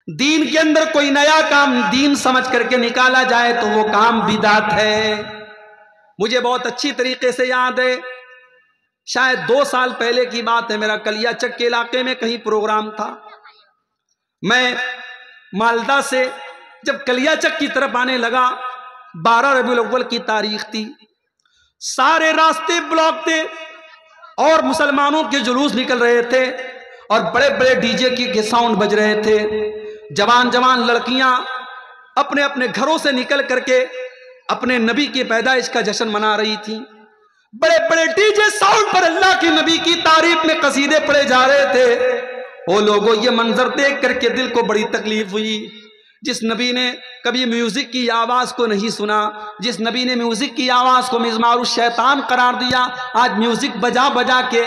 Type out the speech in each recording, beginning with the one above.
دین کے اندر کوئی نیا کام دین سمجھ کر کے نکالا جائے تو وہ کام بدعت ہے۔ مجھے بہت اچھی طریقے سے یاد ہے، شاید 2 سال پہلے کی بات ہے، میرا کلیا چک کے علاقے میں کہیں پروگرام تھا۔ میں مالدہ سے جب کلیا چک کی طرف آنے لگا، 12 ربیع الاول کی تاریخ تھی، سارے راستے بلاک تھے اور مسلمانوں کے جلوس نکل رہے تھے اور بڑے بڑے ڈی جے کے ساؤنڈ بج رہے تھے۔ جوان جوان لڑکیاں اپنے اپنے گھروں سے نکل کر کے اپنے نبی کی پیدائش کا جشن منا رہی تھی۔ بڑے بڑے ڈی جے ساؤنڈ پر اللہ کے نبی کی تعریف میں قصیدے پڑھے جا رہے تھے۔ وہ لوگوں یہ منظر دیکھ کر کے دل کو بڑی تکلیف ہوئی۔ جس نبی نے کبھی میوزک کی آواز کو نہیں سنا، جس نبی نے میوزک کی آواز کو مزمار الشیطان قرار دیا، آج میوزک بجا بجا کے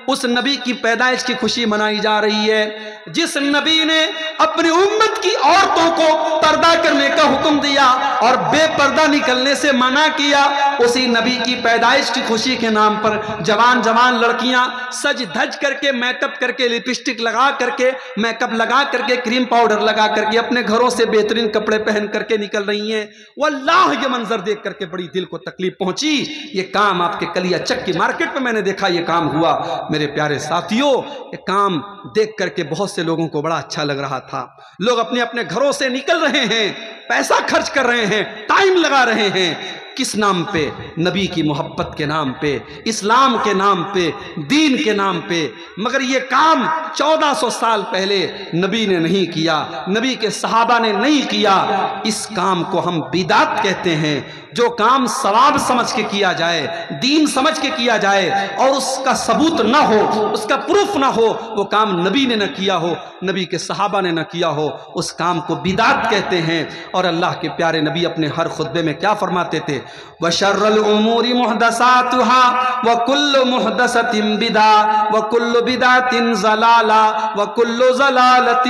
اس نبی کی پیدائش کی خوشی منائی جا رہی ہے۔ جس نبی نے اپنی امت کی عورتوں کو پردہ کرنے کا حکم دیا اور بے پردہ نکلنے سے منع کیا، اسی نبی کی پیدائش کی خوشی کے نام پر جوان جوان لڑکیاں سج دھج کر کے، میک اپ کر کے، لپسٹک لگا کر کے، میک اپ لگا کر کے، کریم پاؤڈر لگا کر کے، اپنے گھروں سے بہترین کپڑے پہن کر کے نکل رہی ہیں۔ واللہ یہ منظر دیکھ کر کے بڑی دل کو تکلیف پہنچی۔ یہ کام آپ کے کلیا چک کی مارکیٹ میں نے دیکھا، یہ کام ہوا۔ میرے پیارے ساتھیوں، یہ کام دیکھ کر کے بہت سے لوگوں کو بڑا اچھا لگ رہا تھا۔ لوگ اپنے اپنے گھروں سے نکل رہے ہیں، پیسہ خرچ کر رہے ہیں، ٹائم لگا رہے ہیں، کس نام پہ؟ نبی کی محبت کے نام پہ، اسلام کے نام پہ، دین کے نام پہ۔ مگر یہ کام 1400 سال پہلے نبی نے نہیں کیا، نبی کے صحابہ نے نہیں کیا۔ اس کام کو ہم بدعت کہتے ہیں۔ جو کام ثواب سمجھ کے کیا جائے، دین سمجھ کے کیا جائے اور اس کا ثبوت نہ ہو، اس کا پروف نہ ہو، وہ کام نبی نے نہ کیا ہو، نبی کے صحابہ نے نہ کیا ہو، اس کام کو بدعت کہتے ہیں۔ اور اللہ کے پیارے نبی اپنے ہر خطبے میں کیا فرماتے تھے؟ وَشَرَّ الْأُمُورِ مُحْدَثَاتُهَا وَكُلُّ مُحْدَثَةٍ بِدْعَةٌ وَكُلُّ بِدْعَةٍ ضَلَالَةٌ وَكُلُّ ضَلَالَةٍ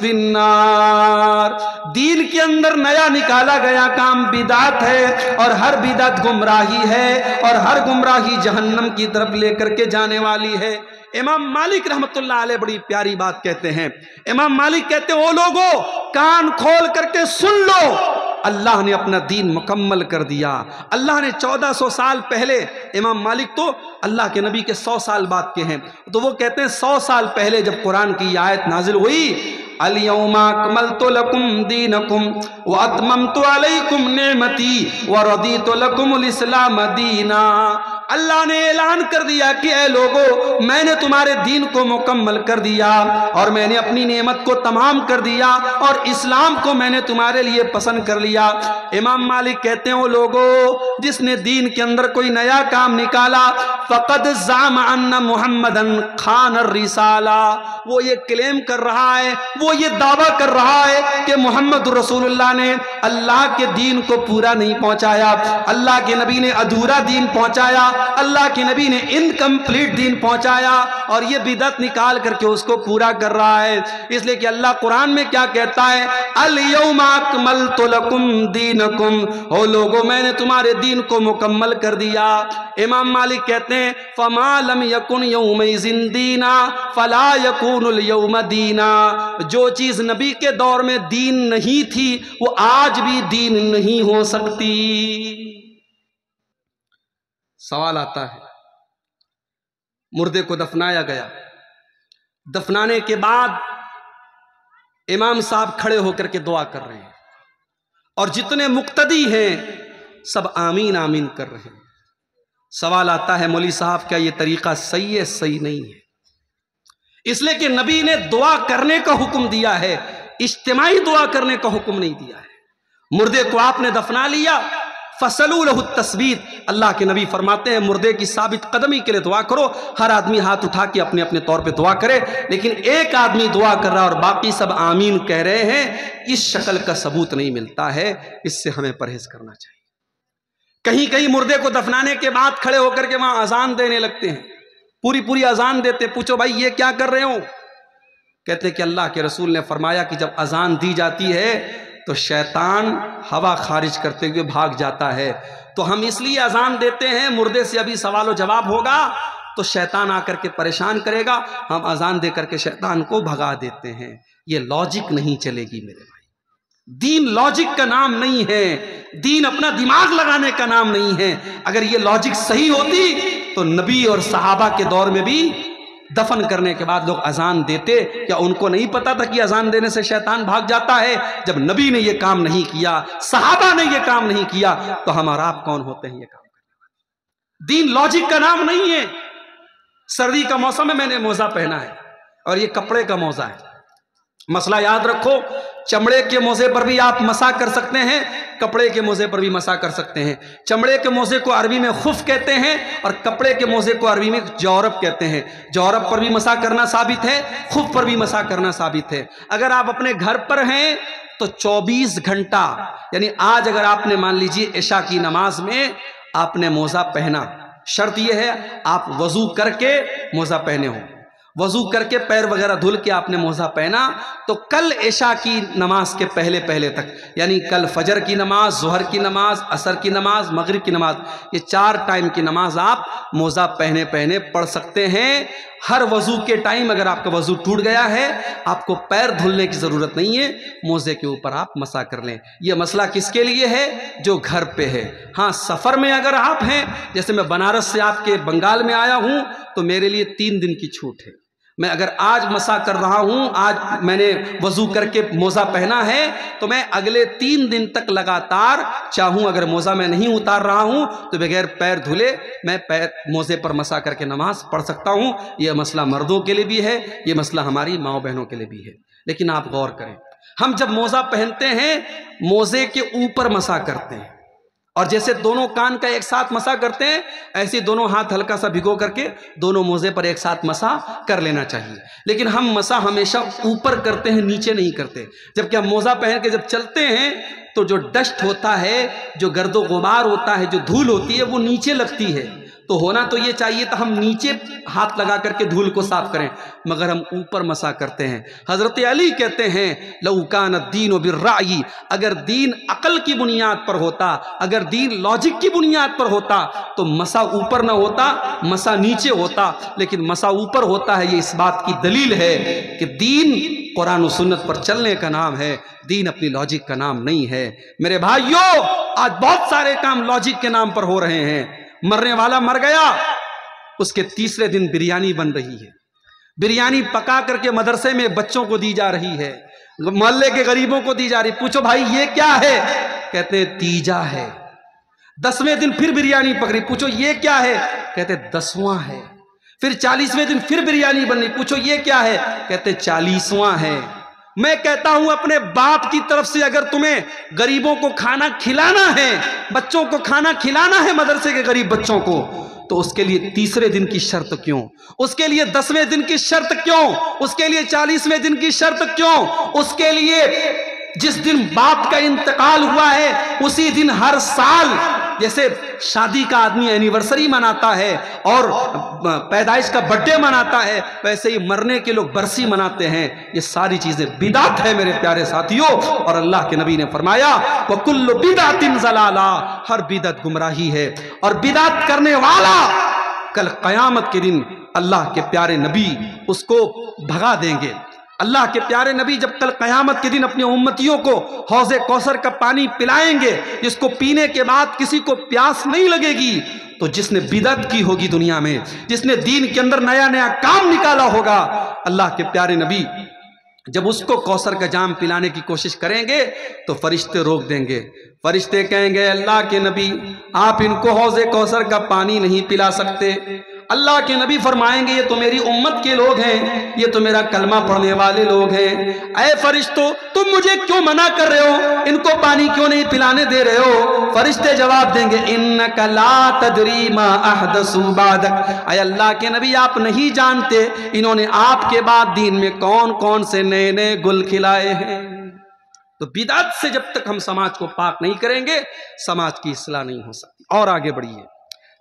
فِي النَّارِ۔ دین کے اندر نیا نکالا گیا کام بدعت ہے، اور ہر بدعت گمراہی ہے، اور ہر گمراہی جہنم کی طرف لے کر کے جانے والی ہے۔ امام مالک رحمت اللہ علیہ بڑی پیاری بات کہتے ہیں۔ امام مالک کہتے ہیں، او لوگو کان کھول کر کے سن لو، اللہ نے اپنا دین مکمل کر دیا۔ اللہ نے 1400 سال پہلے، امام مالک تو اللہ کے نبی کے 100 سال بعد کے ہیں، تو وہ کہتے ہیں 100 سال پہلے جب قرآن کی آیت نازل ہوئی، الْيَوْمَ أَكْمَلْتُ لَكُمْ دِينَكُمْ وَأَتْمَمْتُ عَلَيْكُمْ نِعْمَتِي وَرَضِيتُ لَكُمُ الْإِسْلَامَ دِينًا۔ اللہ نے اعلان کر دیا کہ اے لوگو، میں نے تمہارے دین کو مکمل کر دیا اور میں نے اپنی نعمت کو تمام کر دیا اور اسلام کو میں نے تمہارے لیے پسند کر لیا۔ امام مالک کہتے ہیں، وہ لوگو جس نے دین کے اندر کوئی نیا کام نکالا، فقد زعم ان محمدن خان الرسالہ، وہ یہ کلیم کر رہا ہے، وہ یہ دعویٰ کر رہا ہے کہ محمد رسول اللہ نے اللہ کے دین کو پورا نہیں پہنچایا، اللہ کے نبی نے ادھورا دین پہنچایا، اللہ کے نبی نے انکمپلیٹ دین پہنچایا، اور یہ بدعت نکال کر کے اس کو پورا کر رہا ہے۔ اس لیے کہ اللہ قرآن میں کیا کہتا ہے؟ الْيَوْمَ أَكْمَلْتُ لَكُمْ دِينَكُمْ، او لوگو میں نے تمہارے دین کو مکمل کر دیا۔ امام مالک کہتے ہیں، فَمَا لَمْ يَكُنْ يَوْمَئِذٍ دِينًا فَلَا يَكُونُ الْيَوْمَ دِينًا۔ جو چیز نبی کے دور میں دین نہیں تھی وہ آج بھی دین نہیں ہو سکتی۔ سوال آتا ہے، مردے کو دفنایا گیا، دفنانے کے بعد امام صاحب کھڑے ہو کر کے دعا کر رہے ہیں اور جتنے مقتدی ہیں سب آمین آمین کر رہے ہیں۔ سوال آتا ہے، مولوی صاحب کیا یہ طریقہ صحیح ہے؟ صحیح نہیں ہے، اس لیے کہ نبی نے دعا کرنے کا حکم دیا ہے، اجتماعی دعا کرنے کا حکم نہیں دیا ہے۔ مردے کو آپ نے دفنا لیا، فَصَلُوا لَهُ التَّثْبِيتَ، اللہ کے نبی فرماتے ہیں مردے کی ثابت قدمی کے لیے دعا کرو۔ ہر آدمی ہاتھ اٹھا کے اپنے اپنے طور پہ دعا کرے، لیکن ایک آدمی دعا کر رہا اور باقی سب آمین کہہ رہے ہیں، اس شکل کا ثبوت نہیں ملتا ہے، اس سے ہمیں پرہیز کرنا چاہیے۔ کہیں کہیں مردے کو دفنانے کے بعد کھڑے ہو کر کے وہاں اذان دینے لگتے ہیں، پوری اذان دیتے، پوچھو بھائی یہ کیا کر رہے ہو؟ کہتے کہ اللہ کے رسول نے فرمایا کہ جب اذان دی جاتی ہے تو شیطان ہوا خارج کرتے ہوئے بھاگ جاتا ہے، تو ہم اس لیے اذان دیتے ہیں، مردے سے ابھی سوال و جواب ہوگا تو شیطان آ کر کے پریشان کرے گا، ہم اذان دے کر کے شیطان کو بھگا دیتے ہیں۔ یہ لوجک نہیں چلے گی میرے بھائی. دین لوجک کا نام نہیں ہے، دین اپنا دماغ لگانے کا نام نہیں ہے. اگر یہ لوجک صحیح ہوتی تو نبی اور صحابہ کے دور میں بھی دفن کرنے کے بعد لوگ اذان دیتے. کیا ان کو نہیں پتا تھا کہ اذان دینے سے شیطان بھاگ جاتا ہے؟ جب نبی نے یہ کام نہیں کیا، صحابہ نے یہ کام نہیں کیا، تو ہم اور آپ کون ہوتے ہیں یہ کام کرنے؟ دین لاجک کا نام نہیں ہے. سردی کا موسم ہے، میں نے موزہ پہنا ہے اور یہ کپڑے کا موزہ ہے. مسئلہ یاد رکھو، چمڑے کے موزے پر بھی آپ مسح کر سکتے ہیں، کپڑے کے موزے پر بھی مسح کر سکتے ہیں. چمڑے کے موزے کو عربی میں خف کہتے ہیں اور کپڑے کے موزے کو عربی میں جورب کہتے ہیں. جورب پر بھی مسح کرنا ثابت ہے، خف پر بھی مسح کرنا ثابت ہے. اگر آپ اپنے گھر پر ہیں تو 24 گھنٹہ، یعنی آج اگر آپ نے مان لیجیے عشاء کی نماز میں آپ نے موزہ پہنا، شرط یہ ہے آپ وضو کر کے موزہ پہنے ہو. وضو کر کے پیر وغیرہ دھل کے آپ نے موزہ پہنا تو کل عشاء کی نماز کے پہلے تک، یعنی کل فجر کی نماز، ظہر کی نماز، عصر کی نماز، مغرب کی نماز، یہ 4 ٹائم کی نماز آپ موزہ پہنے پڑھ سکتے ہیں. ہر وضو کے ٹائم اگر آپ کا وضو ٹوٹ گیا ہے، آپ کو پیر دھلنے کی ضرورت نہیں ہے، موزے کے اوپر آپ مسح کر لیں. یہ مسئلہ کس کے لیے ہے؟ جو گھر پہ ہے. ہاں سفر میں اگر آپ ہیں، جیسے میں بنارس سے آپ کے بنگال میں آیا ہوں، تو میرے لیے 3 دن کی چھوٹ ہے. میں اگر آج مسح کر رہا ہوں، آج میں نے وضو کر کے موزہ پہنا ہے، تو میں اگلے 3 دن تک لگاتار چاہوں، اگر موزہ میں نہیں اتار رہا ہوں تو بغیر پیر دھلے میں موزے پر مسح کر کے نماز پڑھ سکتا ہوں. یہ مسئلہ مردوں کے لیے بھی ہے، یہ مسئلہ ہماری ماؤں بہنوں کے لیے بھی ہے. لیکن آپ غور کریں، ہم جب موزہ پہنتے ہیں موزے کے اوپر مسح کرتے ہیں، اور جیسے دونوں کان کا ایک ساتھ مسح کرتے ہیں، ایسے دونوں ہاتھ ہلکا سا بھگو کر کے دونوں موزے پر ایک ساتھ مسح کر لینا چاہیے. لیکن ہم مسح ہمیشہ اوپر کرتے ہیں، نیچے نہیں کرتے. جبکہ ہم موزہ پہن کے جب چلتے ہیں تو جو ڈسٹ ہوتا ہے، جو گرد و غبار ہوتا ہے، جو دھول ہوتی ہے، وہ نیچے لگتی ہے. تو ہونا تو یہ چاہیے تھا ہم نیچے ہاتھ لگا کر کے دھول کو صاف کریں، مگر ہم اوپر مسح کرتے ہیں. حضرت علی کہتے ہیں لو کان الدین بالرأی، اگر دین عقل کی بنیاد پر ہوتا، اگر دین لاجک کی بنیاد پر ہوتا تو مسح اوپر نہ ہوتا، مسح نیچے ہوتا. لیکن مسح اوپر ہوتا ہے. یہ اس بات کی دلیل ہے کہ دین قرآن و سنت پر چلنے کا نام ہے، دین اپنی لاجک کا نام نہیں ہے. میرے بھائیو، آج بہت سارے کام لاجک کے نام پر ہو رہے ہیں. مرنے والا مر گیا، اس کے تیسرے دن بریانی بن رہی ہے، بریانی پکا کر کے مدرسے میں بچوں کو دی جا رہی ہے، محلے کے غریبوں کو دی جا رہی. پوچھو بھائی یہ کیا ہے؟ کہتے ہیں تیجا ہے. 10ویں دن پھر بریانی پک رہی. پوچھو یہ کیا ہے؟ کہتے 10واں ہے. پھر 40ویں دن پھر بریانی بن رہی. پوچھو یہ کیا ہے؟ کہتے 40واں ہے. میں کہتا ہوں اپنے باپ کی طرف سے اگر تمہیں غریبوں کو کھانا کھلانا ہے، بچوں کو کھانا کھلانا ہے، مدرسے کے غریب بچوں کو، تو اس کے لیے تیسرے دن کی شرط کیوں؟ اس کے لیے 10ویں دن کی شرط کیوں؟ اس کے لیے 40ویں دن کی شرط کیوں؟ اس کے لیے جس دن باپ کا انتقال ہوا ہے اسی دن ہر سال جیسے شادی کا آدمی اینیورسری مناتا ہے اور پیدائش کا برتھڈے مناتا ہے، ویسے ہی مرنے کے لوگ برسی مناتے ہیں. یہ ساری چیزیں بدعت ہے میرے پیارے ساتھیوں. اور اللہ کے نبی نے فرمایا وَكُلُّ بِدْعَةٍ ضَلَالَةٍ، ہر بدعت گمراہی ہے. اور بدعت کرنے والا کل قیامت کے دن اللہ کے پیارے نبی اس کو بھگا دیں گے. اللہ کے پیارے نبی جب کل قیامت کے دن اپنی امتیوں کو حوض کوثر کا پانی پلائیں گے جس کو پینے کے بعد کسی کو پیاس نہیں لگے گی، تو جس نے بدعت کی ہوگی دنیا میں، جس نے دین کے اندر نیا نیا کام نکالا ہوگا، اللہ کے پیارے نبی جب اس کو کوثر کا جام پلانے کی کوشش کریں گے تو فرشتے روک دیں گے. فرشتے کہیں گے اللہ کے نبی آپ ان کو حوض کوثر کا پانی نہیں پلا سکتے. اللہ کے نبی فرمائیں گے یہ تو میری امت کے لوگ ہیں، یہ تو میرا کلمہ پڑھنے والے لوگ ہیں، اے فرشتوں تم مجھے کیوں منع کر رہے ہو، ان کو پانی کیوں نہیں پلانے دے رہے ہو؟ فرشتے جواب دیں گے انک لا تدری ما احدثوا بعدک، اے اللہ کے نبی آپ نہیں جانتے انہوں نے آپ کے بعد دین میں کون کون سے نئے نئے گل کھلائے ہیں. تو بدعت سے جب تک ہم سماج کو پاک نہیں کریں گے سماج کی اصلاح نہیں ہو سکتی. اور آگے بڑھیے،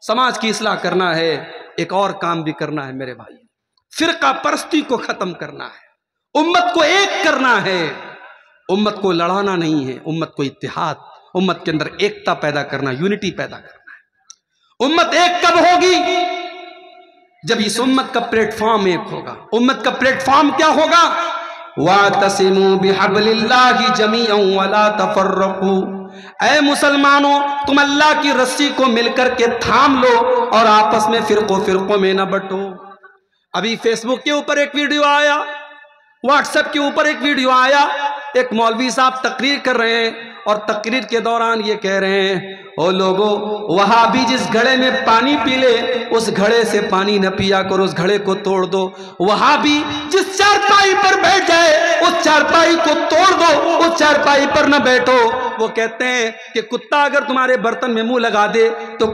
سماج کی اصلاح کرنا ہے، ایک اور کام بھی کرنا ہے میرے بھائی، فرقہ پرستی کو ختم کرنا ہے، امت کو ایک کرنا ہے. امت کو لڑانا نہیں ہے، امت کو اتحاد، امت کے اندر ایکتا پیدا کرنا، یونٹی پیدا کرنا ہے. امت ایک کب ہوگی؟ جب اس امت کا پلیٹ فارم ایک ہوگا. امت کا پلیٹ فارم کیا ہوگا؟ وَاعْتَصِمُوا بِحَبْلِ اللَّهِ جَمِيعًا وَلَا تَفَرَّقُوا، اے مسلمانوں تم اللہ کی رسی کو مل کر کے تھام لو اور آپس میں فرقوں میں نہ بٹو۔ ابھی فیس بک کے اوپر ایک ویڈیو آیا، واٹس ایپ کے اوپر ایک ویڈیو آیا، ایک مولوی صاحب تقریر کر رہے ہیں اور تقریر کے دوران یہ کہہ رہے ہیں، او لوگو وہابی جس گھڑے میں پانی پی لے اس گھڑے سے پانی نہ پیا کرو، اس گھڑے کو توڑ دو۔ وہابی جس چارپائی پر بیٹھ جائے اس چارپائی کو توڑ دو، اس چارپائی پر نہ بیٹھو۔ وہ کہتے ہیں کہ کتا اگر تمہارے برتن میں منہ لگا دے تو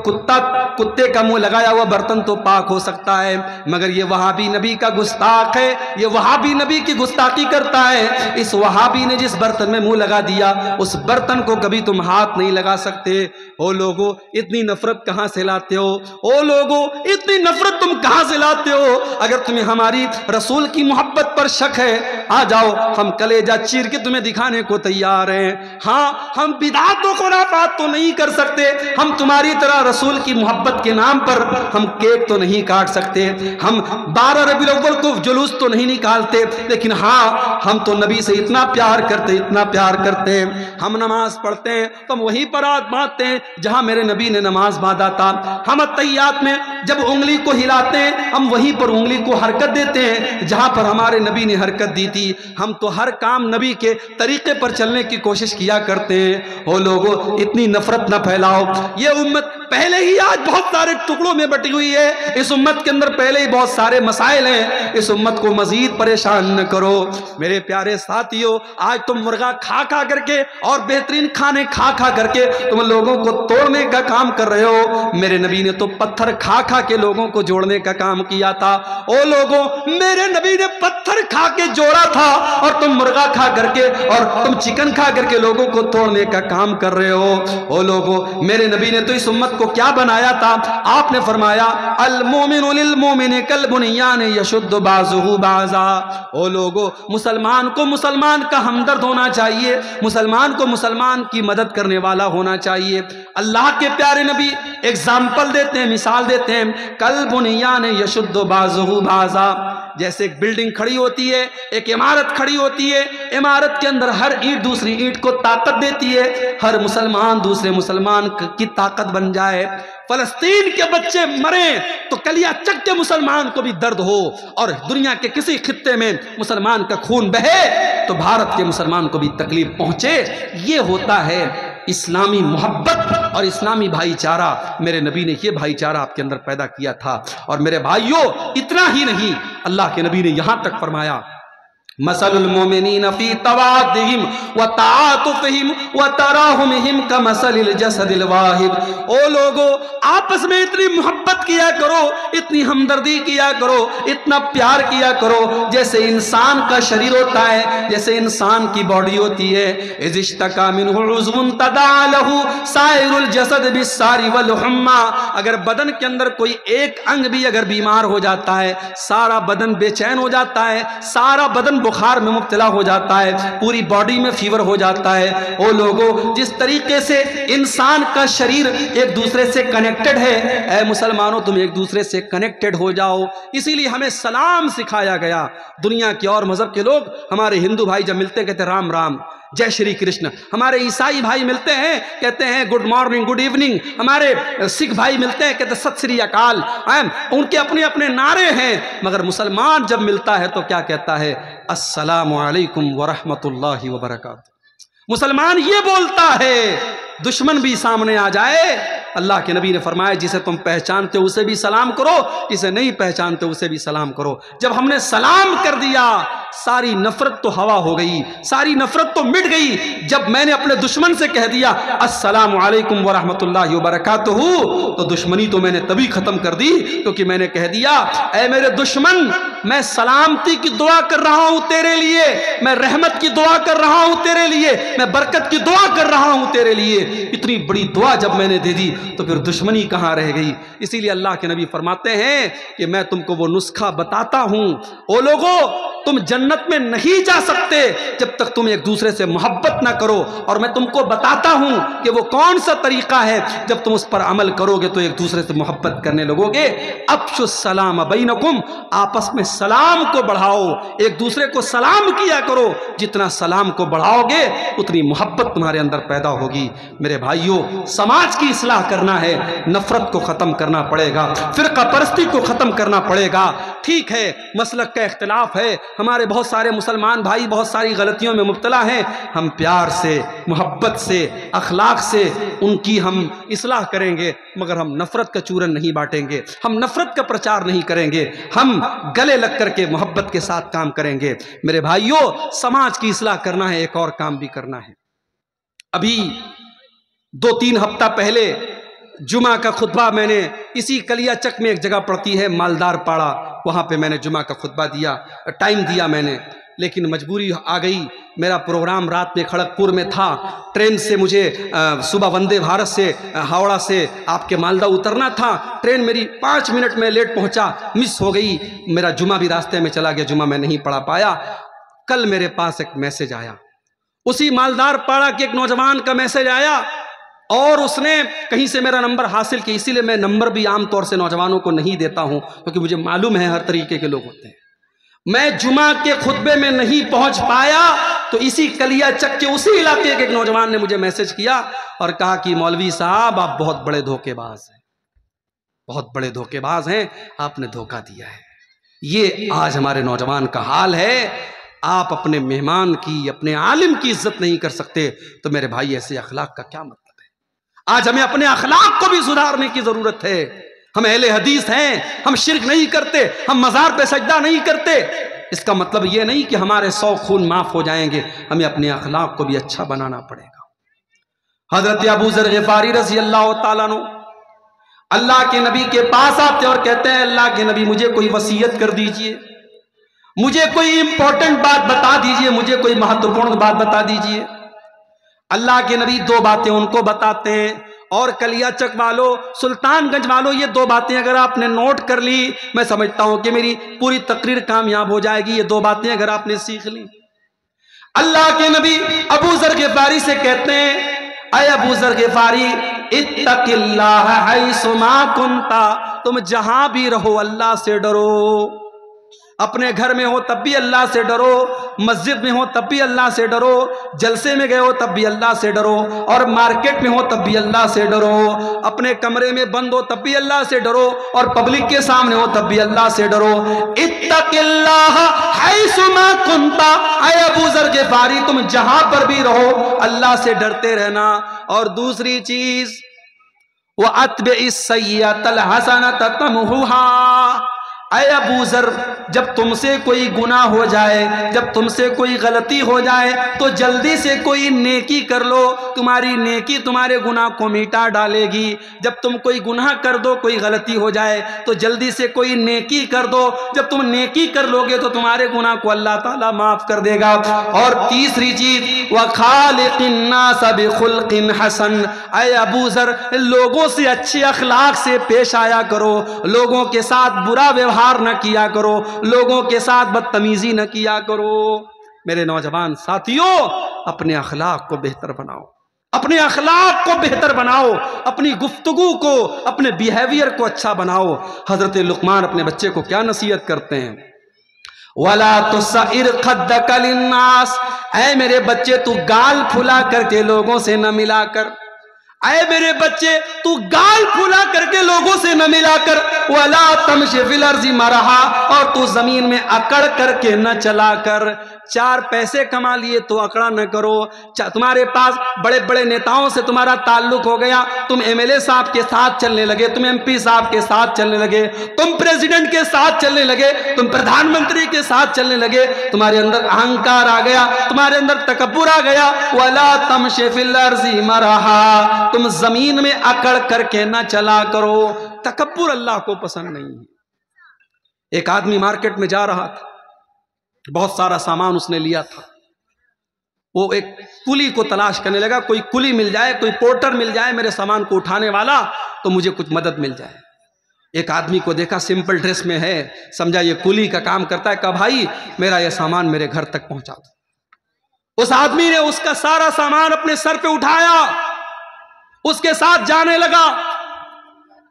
کتے کا منہ لگایا ہوا برتن تو پاک ہو سکتا ہے، مگر یہ وہابی نبی کا گستاخ ہے، یہ وہابی نبی کی گستاخی کرتا ہے۔ اس وہابی نے جس برتن میں منہ لگا دیا اس برتن کو کبھی تم ہاتھ نہیں لگا سکتے۔ او لوگو اتنی نفرت کہاں سے لاتے ہو؟ او لوگو اتنی نفرت تم کہاں سے لاتے ہو؟ اگر تمہیں ہماری رسول کی محبت پر شک ہے آ جاؤ، ہم کلیجہ چیر کے تمہیں دکھانے کو تیار ہیں۔ ہاں ہم بدعات و خرافات تو نہیں کر سکتے، ہم تمہاری طرح رسول کی محبت کے نام پر ہم کیک تو نہیں کاٹ سکتے، ہم 12 ربیع الاول کو جلوس تو نہیں نکالتے، لیکن ہاں ہم تو نبی سے اتنا پیار کرتے، اتنا پیار کرتے ہیں۔ ہم نماز پڑھتے ہیں تو ہم وہیں پر ہاتھ باندھتے ہیں جہاں میرے نبی نے نماز باندھا تھا۔ ہم التحیات میں جب انگلی کو ہلاتے ہیں ہم وہیں پر انگلی کو حرکت دیتے ہیں جہاں پر ہمارے نبی نے حرکت دی تھی۔ ہم تو ہر کام نبی کے طریقے پر چلنے کی کوشش کیا کرتے ہیں۔ او لوگو اتنی نفرت نہ پھیلاؤ، یہ امت پہلے ہی آج بہت سارے ٹکڑوں میں بٹی ہوئی ہے، اس امت کے اندر پہلے ہی بہت سارے مسائل ہیں، اس امت کو مزید پریشان نہ کرو۔ میرے پیارے ساتھیو، آج تم مرغا کھا کھا کر کے اور بہترین کھانے کھا کھا کر کے تم لوگوں کو توڑنے کا کام کر رہے ہو، میرے نبی نے تو پتھر کھا کھا کے لوگوں کو جوڑنے کا کام کیا تھا۔ او لوگوں میرے نبی نے پتھر کھا کے جوڑا تھا اور تم مرغا کھا کر کے اور تم چکن کھا کر کے لوگوں کو توڑنے کا کام کر رہے ہو۔ او لوگوں میرے نبی نے تو اس امت کو کیا بنایا تھا؟ آپ نے فرمایا المومن للمومن کالبنیان یشد بعضہ بعضا۔ او لوگوں مسلمان کو مسلمان کا ہمدرد ہونا چاہیے، مسلمان کو مسلمان کی مدد کرنے والا ہونا چاہیے۔ اللہ کے پیارے نبی ایگزامپل دیتے ہیں، مثال دیتے ہیں، کالبنیان یشد بعضہ بعضا، جیسے ایک بلڈنگ کھڑی ہوتی ہے، ایک عمارت کھڑی ہوتی ہے، عمارت کے اندر ہر اینٹ دوسری اینٹ کو طاقت دیتی ہے، ہر مسلمان دوسرے مسلمان کی طاقت بن جائے۔ فلسطین کے بچے مریں تو کلیہ چک کے مسلمان کو بھی درد ہو، اور دنیا کے کسی خطے میں مسلمان کا خون بہے تو بھارت کے مسلمان کو بھی تکلیف پہنچے۔ یہ ہوتا ہے اسلامی محبت اور اسلامی بھائی چارہ۔ میرے نبی نے یہ بھائی چارہ آپ کے اندر پیدا کیا تھا۔ اور میرے بھائیوں اتنا ہی نہیں، اللہ کے نبی نے یہاں تک فرمایا مثل المؤمنین فی توادہم وتعاطفہم وتراحمہم کمثل الجسد الواحد۔ او لوگو آپس میں اتنی محبت کیا کرو، اتنی ہمدردی کیا کرو، اتنا پیار کیا کرو جیسے انسان کا شریر ہوتا ہے، جیسے انسان کی باڈی ہوتی ہے۔ اذ اشتکا منہ عضو تداعی لہ سائر الجسد بالسہر والحمى، اگر بدن کے اندر کوئی ایک انگ بھی اگر بیمار ہو جاتا ہے سارا بدن بے چین ہو جاتا ہے، سارا بدن بخار میں مبتلا ہو جاتا ہے، پوری باڈی میں فیور ہو جاتا ہے۔ او لوگو جس طریقے سے انسان کا شریر ایک دوسرے سے کنیکٹڈ ہے، اے مسلمانوں تم ایک دوسرے سے کنیکٹڈ ہو جاؤ۔ اسی لیے ہمیں سلام سکھایا گیا۔ دنیا کے اور مذہب کے لوگ، ہمارے ہندو بھائی جب ملتے کہتے رام رام، جے شری کرشن، ہمارے عیسائی بھائی ملتے ہیں کہتے ہیں گڈ مارننگ گڈ ایوننگ، ہمارے سکھ بھائی ملتے ہیں کہتے ہیں ست سری اکال، ان کے اپنے اپنے نعرے ہیں، مگر مسلمان جب ملتا ہے تو کیا کہتا ہے؟ السلام علیکم ورحمۃ اللہ وبرکاتہ۔ مسلمان یہ بولتا ہے، دشمن بھی سامنے آ جائے اللہ کے نبی نے فرمایا جسے تم پہچانتے ہو اسے بھی سلام کرو، جسے نہیں پہچانتے اسے بھی سلام کرو۔ جب ہم نے سلام کر دیا ساری نفرت تو ہوا ہو گئی، ساری نفرت تو مٹ گئی۔ جب میں نے اپنے دشمن سے کہہ دیا السلام علیکم ورحمۃ اللہ وبرکاتہ تو دشمنی تو میں نے تبھی ختم کر دی، کیونکہ میں نے کہہ دیا اے میرے دشمن میں سلامتی کی دعا کر رہا ہوں تیرے لیے، میں رحمت کی دعا کر رہا ہوں تیرے لیے، میں برکت کی دعا کر رہا ہوں تیرے لیے۔ اتنی بڑی دعا جب میں نے دے دی تو پھر دشمنی کہاں رہ گئی؟ اسی لیے اللہ کے نبی فرماتے ہیں کہ میں تم کو وہ نسخہ بتاتا ہوں۔ او لوگو تم جنت میں نہیں جا سکتے جب تک تم ایک دوسرے سے محبت نہ کرو، اور میں تم کو بتاتا ہوں کہ وہ کون سا طریقہ ہے، جب تم اس پر عمل کرو گے تو ایک دوسرے سے محبت کرنے لگو گے۔ افشوا السلام بینکم، آپس میں سلام کو بڑھاؤ، ایک دوسرے کو سلام کیا کرو، جتنا سلام کو بڑھاؤ گے اتنی محبت تمہارے اندر پیدا ہوگی۔ میرے بھائیوں، سماج کی اصلاح کرنا ہے، نفرت کو ختم کرنا پڑے گا، فرقہ پرستی کو ختم کرنا پڑے گا۔ ٹھیک ہے، مسلک کا اختلاف ہے، ہمارے بہت سارے مسلمان بھائی بہت ساری غلطیوں میں مبتلا ہیں، ہم پیار سے، محبت سے، اخلاق سے ان کی ہم اصلاح کریں گے، مگر ہم نفرت کا چورن نہیں بانٹیں گے، ہم نفرت کا پرچار نہیں کریں گے، ہم گلے لگ کر کے محبت کے ساتھ کام کریں گے۔ میرے بھائیوں، سماج کی اصلاح کرنا ہے، ایک اور کام بھی کرنا ہے۔ ابھی 2-3 ہفتہ پہلے جمعہ کا خطبہ میں نے اسی کلیا چک میں ایک جگہ پڑتی ہے مالدار پاڑا، وہاں پہ میں نے جمعہ کا خطبہ دیا، ٹائم دیا میں نے، لیکن مجبوری آ گئی، میرا پروگرام رات میں کھڑگپور میں تھا، ٹرین سے مجھے صبح وندے بھارت سے ہاوڑا سے آپ کے مالدہ اترنا تھا، ٹرین میری 5 منٹ میں لیٹ پہنچا، مس ہو گئی، میرا جمعہ بھی راستے میں چلا گیا، جمعہ میں نہیں پڑھا پایا۔ کل میرے پاس ایک میسج آیا، اسی مالدار پاڑا کے ایک نوجوان کا میسج آیا، اور اس نے کہیں سے میرا نمبر حاصل کیا، اسی لیے میں نمبر بھی عام طور سے نوجوانوں کو نہیں دیتا ہوں، کیونکہ مجھے معلوم ہے ہر طریقے کے لوگ ہوتے ہیں۔ میں جمعہ کے خطبے میں نہیں پہنچ پایا تو اسی کلیا چک کے اسی علاقے کے ایک نوجوان نے مجھے میسج کیا اور کہا کہ مولوی صاحب آپ بہت بڑے دھوکے باز ہیں، بہت بڑے دھوکے باز ہیں، آپ نے دھوکہ دیا ہے۔ یہ آج ہمارے نوجوان کا حال ہے۔ آپ اپنے مہمان کی، اپنے عالم کی عزت نہیں کر سکتے تو میرے بھائی ایسے اخلاق کا کیا مطلب؟ آج ہمیں اپنے اخلاق کو بھی سدھارنے کی ضرورت ہے۔ ہم اہل حدیث ہیں، ہم شرک نہیں کرتے، ہم مزار پہ سجدہ نہیں کرتے، اس کا مطلب یہ نہیں کہ ہمارے 100 خون معاف ہو جائیں گے، ہمیں اپنے اخلاق کو بھی اچھا بنانا پڑے گا۔ حضرت ابو ذر غفاری رضی اللہ تعالیٰ عنہ اللہ کے نبی کے پاس آتے اور کہتے ہیں اللہ کے نبی مجھے کوئی وصیت کر دیجئے، مجھے کوئی امپورٹنٹ بات بتا دیجئے، مجھے کوئی مہتوپورن بات بتا دیجئے۔ اللہ کے نبی 2 باتیں ان کو بتاتے ہیں، اور کلیا چک والو، سلطان گنج والو، یہ 2 باتیں اگر آپ نے نوٹ کر لی میں سمجھتا ہوں کہ میری پوری تقریر کامیاب ہو جائے گی۔ یہ 2 باتیں اگر آپ نے سیکھ لی، اللہ کے نبی ابو ذر غفاری سے کہتے ہیں اے ابو ذر غفاری اتق اللہ حیث ما کنت، تم جہاں بھی رہو اللہ سے ڈرو، اپنے گھر میں ہو تب بھی اللہ سے ڈرو، مسجد میں ہو تب بھی اللہ سے ڈرو، جلسے میں گئے ہو تب بھی اللہ سے ڈرو، اور مارکیٹ میں ہو تب بھی اللہ سے ڈرو، اپنے کمرے میں بند ہو تب بھی اللہ سے ڈرو، اور پبلک کے سامنے ہو تب بھی اللہ سے ڈرو۔ اتق اللہ حیث ما کنت، اے ابو ذر غفاری تم جہاں پر بھی رہو اللہ سے ڈرتے رہنا۔ اور دوسری چیز وَأَتْبِعِ السَّيِّئَةَ الْحَسَنَةَ تَمْحُوهَا، اے ابو ذر جب تم سے کوئی گناہ ہو جائے، جب تم سے کوئی غلطی ہو جائے تو جلدی سے کوئی نیکی کر لو، تمہاری نیکی تمہارے گناہ کو مٹا ڈالے گی۔ جب تم کوئی گناہ کر دو، کوئی غلطی ہو جائے تو جلدی سے کوئی نیکی کر دو، جب تم نیکی کر لو گے تو تمہارے گناہ کو اللہ تعالیٰ معاف کر دے گا۔ اور تیسری چیز وَخَالِقِ النَّاسَ بِخُلْقٍ حَسَنٍ، اے ابو ذر لوگوں سے اچھے اخلاق سے پیش آیا کرو، لوگوں کے ساتھ برا ویوہار نہ کیا کرو، لوگوں کے ساتھ بدتمیزی نہ کیا کرو۔ میرے نوجوان ساتھیوں، اپنے اخلاق کو بہتر بناؤ، اپنے اخلاق کو بہتر بناؤ، اپنی گفتگو کو، اپنے بیہیویئر کو اچھا بناؤ۔ حضرت لقمان اپنے بچے کو کیا نصیحت کرتے ہیں؟ وَلَا تُسَعِرْ خَدَّكَ لِلنَّاسِ، اے میرے بچے تو گال پھلا کر کے لوگوں سے نہ ملا کر، اے میرے بچے تو گال پھلا کر کے لوگوں سے نہ ملا کر، وَلَا تَمْشِ فِي الْأَرْضِ مَرَحًا، اور تو زمین میں اکڑ کر کے نہ چلا کر۔ 4 پیسے کما لیے تو اکڑا نہ کرو، تمہارے پاس بڑے بڑے نیتاؤں سے تمہارا تعلق ہو گیا، تم ایم ایل اے صاحب کے ساتھ چلنے لگے، تم ایم پی صاحب کے ساتھ چلنے لگے، تم پریزیڈنٹ کے ساتھ چلنے لگے، تم پردھان منتری کے ساتھ چلنے لگے، تمہارے اندر اہنکار آ گیا، تمہارے اندر تکبر آ گیا۔ وَلَا تَمْشِ فِي الْأَرْضِ مَرَحًا، تم زمین میں اکڑ کر کے نہ چلا کرو۔ تکبر اللہ کو پسند نہیں ہے۔ ایک آدمی مارکیٹ میں جا رہا تھا، بہت سارا سامان اس نے لیا تھا، وہ ایک کلی کو تلاش کرنے لگا، کوئی کلی مل جائے، کوئی پورٹر مل جائے میرے سامان کو اٹھانے والا تو مجھے کچھ مدد مل جائے۔ ایک آدمی کو دیکھا سمپل ڈریس میں ہے، سمجھا یہ کولی کا کام کرتا ہے، کہا بھائی میرا یہ سامان میرے گھر تک پہنچا دو۔ اس آدمی نے اس کا سارا سامان اپنے سر پہ اٹھایا، اس کے ساتھ جانے لگا۔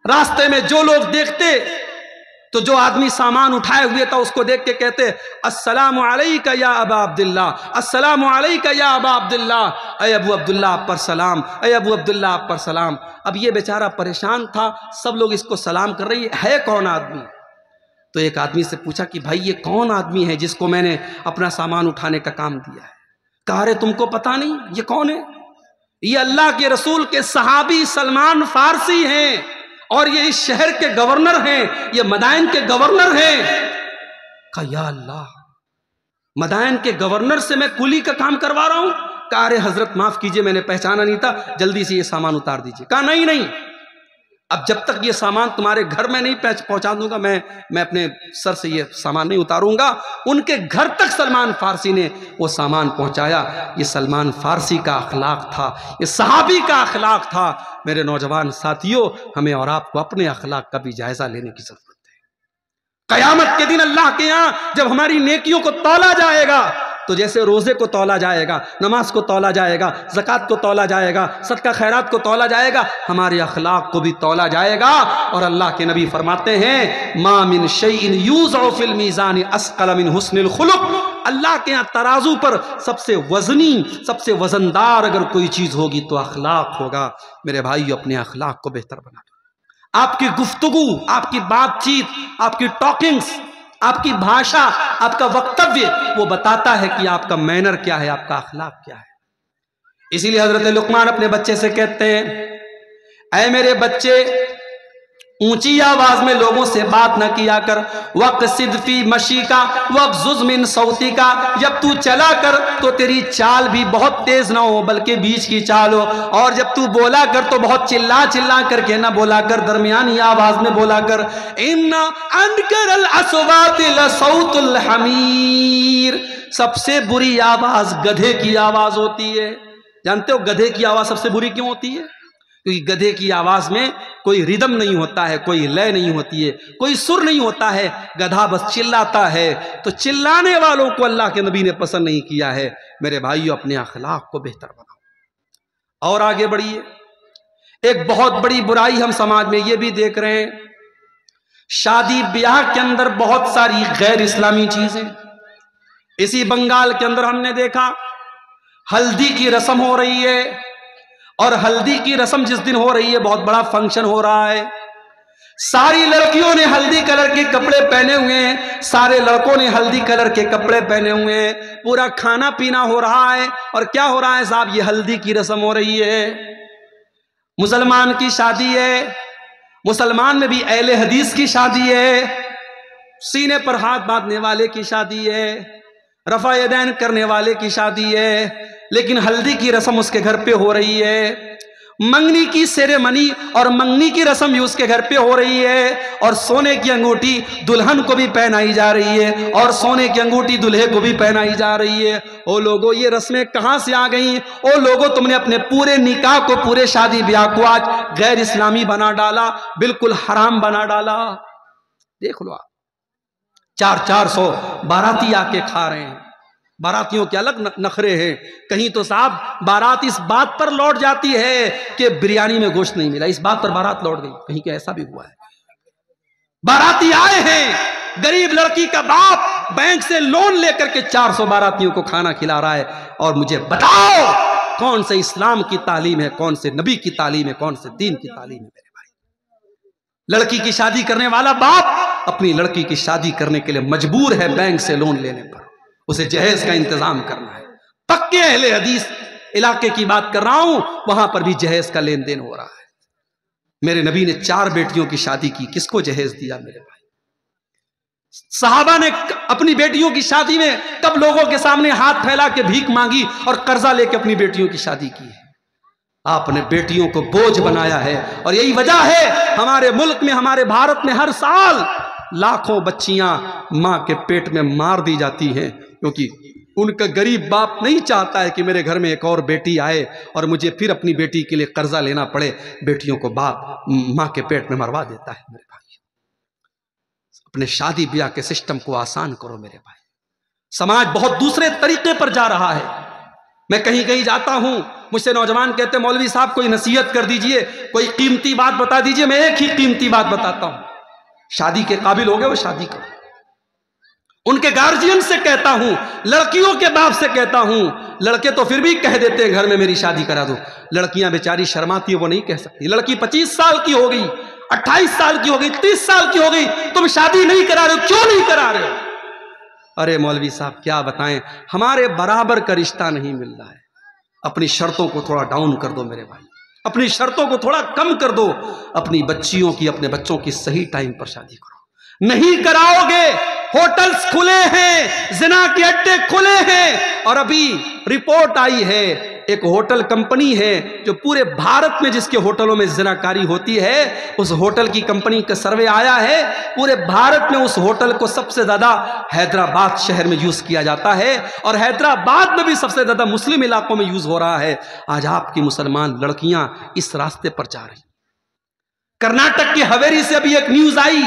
راستے میں جو لوگ دیکھتے تو جو آدمی سامان اٹھائے ہوئے تھا اس کو دیکھ کے کہتے السلام علیکہ یا ابا عبداللہ، السلام علیکہ یا ابا عبداللہ، اے ابو عبداللہ آپ پر سلام، اے ابو عبداللہ آپ پر سلام۔ اب یہ بیچارہ پریشان تھا، سب لوگ اس کو سلام کر رہی ہے کون آدمی؟ تو ایک آدمی سے پوچھا کہ بھائی یہ کون آدمی ہے جس کو میں نے اپنا سامان اٹھانے کا کام دیا ہے؟ کہا رے تم کو پتا نہیں یہ کون ہے؟ یہ اللہ کے رسول کے صحابی سلمان فارسی ہیں، اور یہ اس شہر کے گورنر ہیں، یہ مدائن کے گورنر ہیں۔ کہا یا اللہ، مدائن کے گورنر سے میں کولی کا کام کروا رہا ہوں؟ کہا ارے حضرت معاف کیجئے میں نے پہچانا نہیں تھا، جلدی سے یہ سامان اتار دیجئے۔ کہا نہیں، اب جب تک یہ سامان تمہارے گھر میں نہیں پہنچا دوں گا میں اپنے سر سے یہ سامان نہیں اتاروں گا۔ ان کے گھر تک سلمان فارسی نے وہ سامان پہنچایا۔ یہ سلمان فارسی کا اخلاق تھا، یہ صحابی کا اخلاق تھا۔ میرے نوجوان ساتھیوں، ہمیں اور آپ کو اپنے اخلاق کا بھی جائزہ لینے کی ضرورت ہے۔ قیامت کے دن اللہ کے ہاں جب ہماری نیکیوں کو تولا جائے گا تو جیسے روزے کو تولا جائے گا، نماز کو تولا جائے گا، زکوٰۃ کو تولا جائے گا، صدقہ خیرات کو تولا جائے گا، ہمارے اخلاق کو بھی تولا جائے گا۔ اور اللہ کے نبی فرماتے ہیں ما من شیء یوضع فی المیزان اثقل من حسن الخلق، اللہ کے ہاں ترازو پر سب سے وزنی، سب سے وزندار اگر کوئی چیز ہوگی تو اخلاق ہوگا۔ میرے بھائیو، اپنے اخلاق کو بہتر بنا دو۔ آپ کی گفتگو، آپ کی بات چیت، آپ کی ٹاکنگز، آپ کی بھاشا، آپ کا وکتویہ وہ بتاتا ہے کہ آپ کا مینر کیا ہے، آپ کا اخلاق کیا ہے۔ اسی لیے حضرت لقمان اپنے بچے سے کہتے ہیں اے میرے بچے، اونچی آواز میں لوگوں سے بات نہ کیا کر، وَقْصِدْ فِي مَشِيكَ وَاغْضُضْ مِنْ صَوْتِكَ، جب تو چلا کر تو تیری چال بھی بہت تیز نہ ہو بلکہ بیچ کی چال ہو، اور جب تو بولا کر تو بہت چلا کر کے نہ بولا کر، درمیانی آواز میں بولا کر۔ إِنَّ أَنْكَرَ الْأَصْوَاتِ لَصَوْتُ الْحَمِيرِ، سب سے بری آواز گدھے کی آواز ہوتی ہے۔ جانتے ہو گدھے کی آواز سب سے بری کیوں ہوتی ہے؟ کیونکہ گدھے کی آواز میں کوئی ردم نہیں ہوتا ہے، کوئی لے نہیں ہوتی ہے، کوئی سر نہیں ہوتا ہے، گدھا بس چلاتا ہے۔ تو چلانے والوں کو اللہ کے نبی نے پسند نہیں کیا ہے۔ میرے بھائیو، اپنے اخلاق کو بہتر بناؤ اور آگے بڑھیے۔ ایک بہت بڑی برائی ہم سماج میں یہ بھی دیکھ رہے ہیں، شادی بیاہ کے اندر بہت ساری غیر اسلامی چیزیں۔ اسی بنگال کے اندر ہم نے دیکھا ہلدی کی رسم ہو رہی ہے، اور ہلدی کی رسم جس دن ہو رہی ہے بہت بڑا فنکشن ہو رہا ہے، ساری لڑکیوں نے ہلدی کلر کے کپڑے پہنے ہوئے ہیں، سارے لڑکوں نے ہلدی کلر کے کپڑے پہنے ہوئے ہیں، پورا کھانا پینا ہو رہا ہے، اور کیا ہو رہا ہے صاحب؟ یہ ہلدی کی رسم ہو رہی ہے۔ مسلمان کی شادی ہے، مسلمان میں بھی اہل حدیث کی شادی ہے، سینے پر ہاتھ باندھنے والے کی شادی ہے، رفع یدین کرنے والے کی شادی ہے، لیکن ہلدی کی رسم اس کے گھر پہ ہو رہی ہے۔ منگنی کی سیریمنی اور منگنی کی رسم بھی اس کے گھر پہ ہو رہی ہے، اور سونے کی انگوٹھی دلہن کو بھی پہنائی جا رہی ہے، اور سونے کی انگوٹھی دلہے کو بھی پہنائی جا رہی ہے۔ او لوگوں، یہ رسمیں کہاں سے آ گئیں؟ او لوگوں، تم نے اپنے پورے نکاح کو، پورے شادی بیاہ کو آج غیر اسلامی بنا ڈالا، بالکل حرام بنا ڈالا۔ دیکھ لو آپ، 400 باراتی آ کے کھا رہے ہیں، باراتیوں کے الگ نخرے ہیں۔ کہیں تو صاحب بارات اس بات پر لوٹ جاتی ہے کہ بریانی میں گوشت نہیں ملا، اس بات پر بارات لوٹ گئی، کہیں کہ ایسا بھی ہوا ہے۔ باراتی آئے ہیں، غریب لڑکی کا باپ بینک سے لون لے کر کے 400 باراتیوں کو کھانا کھلا رہا ہے، اور مجھے بتاؤ کون سے اسلام کی تعلیم ہے، کون سے نبی کی تعلیم ہے، کون سے دین کی تعلیم ہے؟ میرے بھائی، لڑکی کی شادی کرنے والا باپ اپنی لڑکی کی شادی کرنے کے لیے مجبور ہے بینک سے لون لینے پر، اسے جہیز کا انتظام کرنا ہے۔ پکے اہل حدیث علاقے کی بات کر رہا ہوں، وہاں پر بھی جہیز کا لین دین ہو رہا ہے۔ میرے نبی نے 4 بیٹیوں کی شادی کی، کس کو جہیز دیا میرے بھائی؟ صحابہ نے اپنی بیٹیوں کی شادی میں کب لوگوں کے سامنے ہاتھ پھیلا کے بھیک مانگی اور قرضہ لے کے اپنی بیٹیوں کی شادی کی ہے؟ آپ نے بیٹیوں کو بوجھ بنایا ہے، اور یہی وجہ ہے ہمارے ملک میں، ہمارے بھارت میں ہر سال لاکھوں بچیاں ماں کے پیٹ میں مار دی جاتی ہیں، کیونکہ ان کا غریب باپ نہیں چاہتا ہے کہ میرے گھر میں ایک اور بیٹی آئے اور مجھے پھر اپنی بیٹی کے لیے قرضہ لینا پڑے۔ بیٹیوں کو باپ ماں کے پیٹ میں مروا دیتا ہے۔ میرے بھائی، اپنے شادی بیاہ کے سسٹم کو آسان کرو میرے بھائی. سماج بہت دوسرے طریقے پر جا رہا ہے. میں کہیں کہیں جاتا ہوں, مجھ سے نوجوان کہتے ہیں مولوی صاحب کوئی نصیحت کر دیجئے, کوئی قیمتی بات بتا دیجئے. میں ایک ہی قیمتی بات بتاتا ہوں, شادی کے قابل ہو گئے وہ شادی کرو. ان کے گارجین سے کہتا ہوں, لڑکیوں کے باپ سے کہتا ہوں. لڑکے تو پھر بھی کہہ دیتے ہیں گھر میں میری شادی کرا دو, لڑکیاں بیچاری شرماتی ہیں, وہ نہیں کہہ سکتی. لڑکی 25 سال کی ہو گئی, 28 سال کی ہو گئی, 30 سال کی ہو گئی, تم شادی نہیں کرا رہے ہو, کیوں نہیں کرا رہے ہو؟ ارے مولوی صاحب کیا بتائیں, ہمارے برابر کا رشتہ نہیں مل رہا ہے. اپنی شرطوں کو تھوڑا ڈاؤن کر دو میرے بھائی, اپنی شرطوں کو تھوڑا کم کر دو. اپنی بچیوں کی, اپنے بچوں کی صحیح ٹائم پر شادی کرو. نہیں کراؤ گے, ہوٹلز کھلے ہیں, زنا کے اڈے کھلے ہیں. اور ابھی رپورٹ آئی ہے, ایک ہوٹل کمپنی ہے جو پورے بھارت میں جس کے ہوٹلوں میں زناکاری ہوتی ہے, اس ہوٹل کی کمپنی کا سروے آیا ہے, پورے بھارت میں اس ہوٹل کو سب سے زیادہ حیدرآباد شہر میں یوز کیا جاتا ہے, اور حیدرآباد میں بھی سب سے زیادہ مسلم علاقوں میں یوز ہو رہا ہے. آج آپ کی مسلمان لڑکیاں اس راستے پر جا رہی. کرناٹک کی حویری سے ابھی ایک نیوز آئی,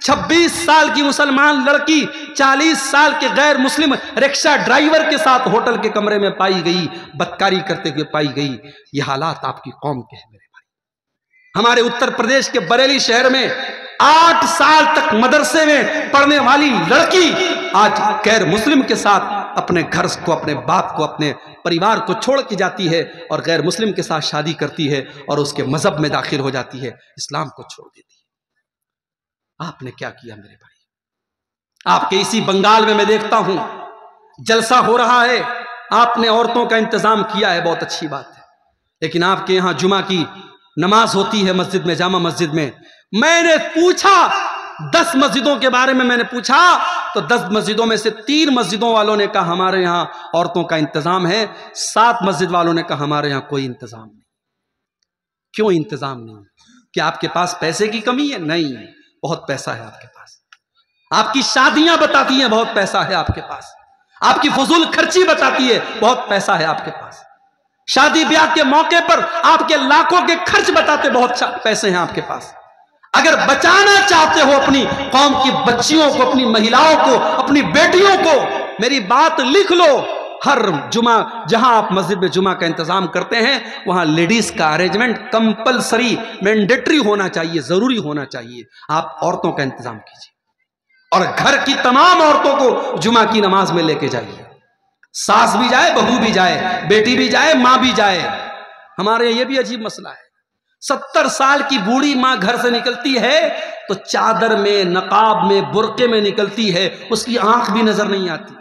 26 سال کی مسلمان لڑکی 40 سال کے غیر مسلم رکشہ ڈرائیور کے ساتھ ہوٹل کے کمرے میں پائی گئی, بدکاری کرتے ہوئے پائی گئی. یہ حالات آپ کی قوم کے ہیں میرے بھائی. ہمارے اتر پردیش کے بریلی شہر میں 8 سال تک مدرسے میں پڑھنے والی لڑکی آج غیر مسلم کے ساتھ اپنے گھر کو, اپنے باپ کو, اپنے پریوار کو چھوڑ کے جاتی ہے اور غیر مسلم کے ساتھ شادی کرتی ہے اور اس کے مذہب میں داخل ہو جاتی ہے, اسلام کو چھوڑ دیتی ہے. آپ نے کیا کیا میرے بھائی؟ آپ کے اسی بنگال میں دیکھتا ہوں جلسہ ہو رہا ہے, آپ نے عورتوں کا انتظام کیا ہے, بہت اچھی بات ہے. لیکن آپ کے یہاں جمعہ کی نماز ہوتی ہے مسجد میں, جامع مسجد میں. میں نے پوچھا 10 مسجدوں کے بارے میں, میں نے پوچھا تو 10 مسجدوں میں سے 3 مسجدوں والوں نے کہا ہمارے یہاں عورتوں کا انتظام ہے, 7 مسجد والوں نے کہا ہمارے یہاں کوئی انتظام نہیں. کیوں انتظام نہیں؟ کیا آپ کے پاس پیسے کی کمی ہے؟ نہیں, بہت پیسہ ہے آپ کے پاس. آپ کی شادیاں بتاتی ہیں بہت پیسہ ہے آپ کے پاس. آپ کی فضول خرچی بتاتی ہے بہت پیسہ ہے آپ کے پاس. شادی بیاہ کے موقع پر آپ کے لاکھوں کے خرچ بتاتے بہت پیسے ہیں آپ کے پاس. اگر بچانا چاہتے ہو اپنی قوم کی بچیوں کو, اپنی مہیلاؤں کو, اپنی بیٹیوں کو, میری بات لکھ لو. ہر جمعہ جہاں آپ مسجد میں جمعہ کا انتظام کرتے ہیں وہاں لیڈیز کا ارینجمنٹ کمپلسری, مینڈیٹری ہونا چاہیے, ضروری ہونا چاہیے. آپ عورتوں کا انتظام کیجیے اور گھر کی تمام عورتوں کو جمعہ کی نماز میں لے کے جائیے. ساس بھی جائے, بہو بھی جائے, بیٹی بھی جائے, ماں بھی جائے. ہمارے یہ بھی عجیب مسئلہ ہے, 70 سال کی بوڑھی ماں گھر سے نکلتی ہے تو چادر میں, نقاب میں, برقعے میں نکلتی ہے, اس کی آنکھ بھی نظر نہیں آتی.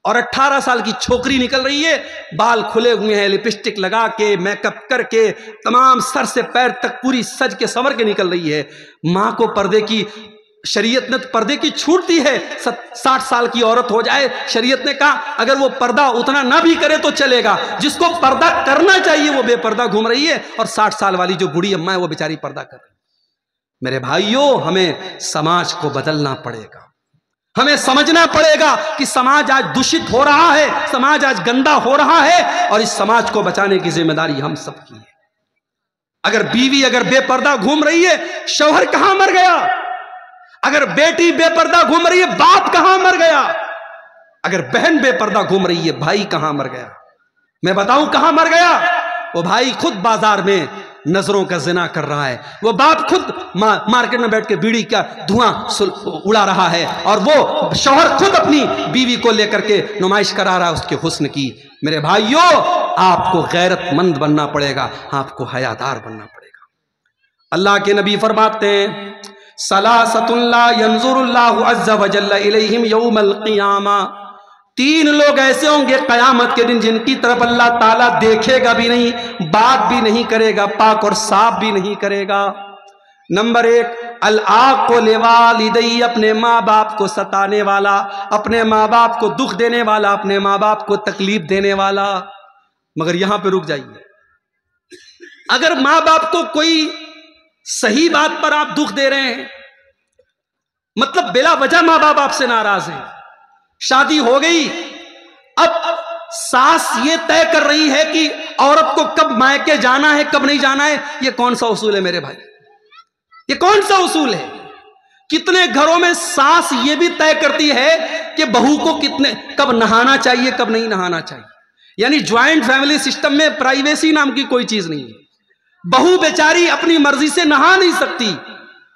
اور 18 سال کی چھوکری نکل رہی ہے, بال کھلے ہوئے ہیں, لپسٹک لگا کے, میک اپ کر کے, تمام سر سے پیر تک پوری سج کے سنور کے نکل رہی ہے. ماں کو پردے کی, شریعت نے پردے کی چھوٹ دی ہے. 60 سال کی عورت ہو جائے, شریعت نے کہا اگر وہ پردہ اتنا نہ بھی کرے تو چلے گا. جس کو پردہ کرنا چاہیے وہ بے پردہ گھوم رہی ہے, اور 60 سال والی جو بوڑھی اماں ہے وہ بیچاری پردہ کر رہی ہے. میرے بھائیوں, ہمیں سماج کو بدلنا پڑے گا. ہمیں سمجھنا پڑے گا کہ سماج آج دشت ہو رہا ہے, سماج آج گندا ہو رہا ہے, اور اس سماج کو بچانے کی ذمہ داری ہم سب کی ہے. اگر بیوی اگر بے پردہ گھوم رہی ہے, شوہر کہاں مر گیا؟ اگر بیٹی بے پردہ گھوم رہی ہے, باپ کہاں مر گیا؟ اگر بہن بے پردہ گھوم رہی ہے, بھائی کہاں مر گیا؟ میں بتاؤں کہاں مر گیا؟ وہ بھائی خود بازار میں نظروں کا زنا کر رہا ہے, وہ باپ خود مارکیٹ میں بیٹھ کے بیڑی کا دھواں اڑا رہا ہے, اور وہ شوہر خود اپنی بیوی کو لے کر کے نمائش کرا رہا ہے اس کے حسن کی. میرے بھائیوں, آپ کو غیرت مند بننا پڑے گا, آپ کو حیادار بننا پڑے گا. اللہ کے نبی فرماتے ہیں ثلاثۃ لا ينظر اللہ عز وجل الیہم یوم القیامہ, 3 لوگ ایسے ہوں گے قیامت کے دن جن کی طرف اللہ تعالیٰ دیکھے گا بھی نہیں, بات بھی نہیں کرے گا, پاک اور صاف بھی نہیں کرے گا. نمبر 1, العاق لوالدی, اپنے ماں باپ کو ستانے والا, اپنے ماں باپ کو دکھ دینے والا, اپنے ماں باپ کو تکلیف دینے والا. مگر یہاں پہ رک جائیے, اگر ماں باپ کو کوئی صحیح بات پر آپ دکھ دے رہے ہیں, مطلب بلا وجہ ماں باپ آپ سے ناراض ہیں, شادی ہو گئی, اب ساس یہ طے کر رہی ہے کہ عورت کو کب مائکے جانا ہے کب نہیں جانا ہے, یہ کون سا اصول ہے میرے بھائی؟ یہ کون سا اصول ہے کتنے گھروں میں ساس یہ بھی طے کرتی ہے کہ بہو کو کب نہانا چاہیے کب نہیں نہانا چاہیے. یعنی جوائنٹ فیملی سسٹم میں پرائیویسی نام کی کوئی چیز نہیں ہے. بہو بیچاری اپنی مرضی سے نہا نہیں سکتی.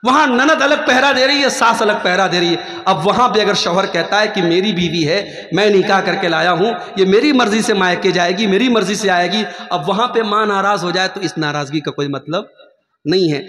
وہاں نند الگ پہرا دے رہی ہے، ساس الگ پہرا دے رہی ہے. اب وہاں پہ اگر شوہر کہتا ہے کہ میری بیوی ہے، میں نکاح کر کے لایا ہوں، یہ میری مرضی سے مائکے جائے گی، میری مرضی سے آئے گی، اب وہاں پہ ماں ناراض ہو جائے تو اس ناراضگی کا کوئی مطلب نہیں ہے.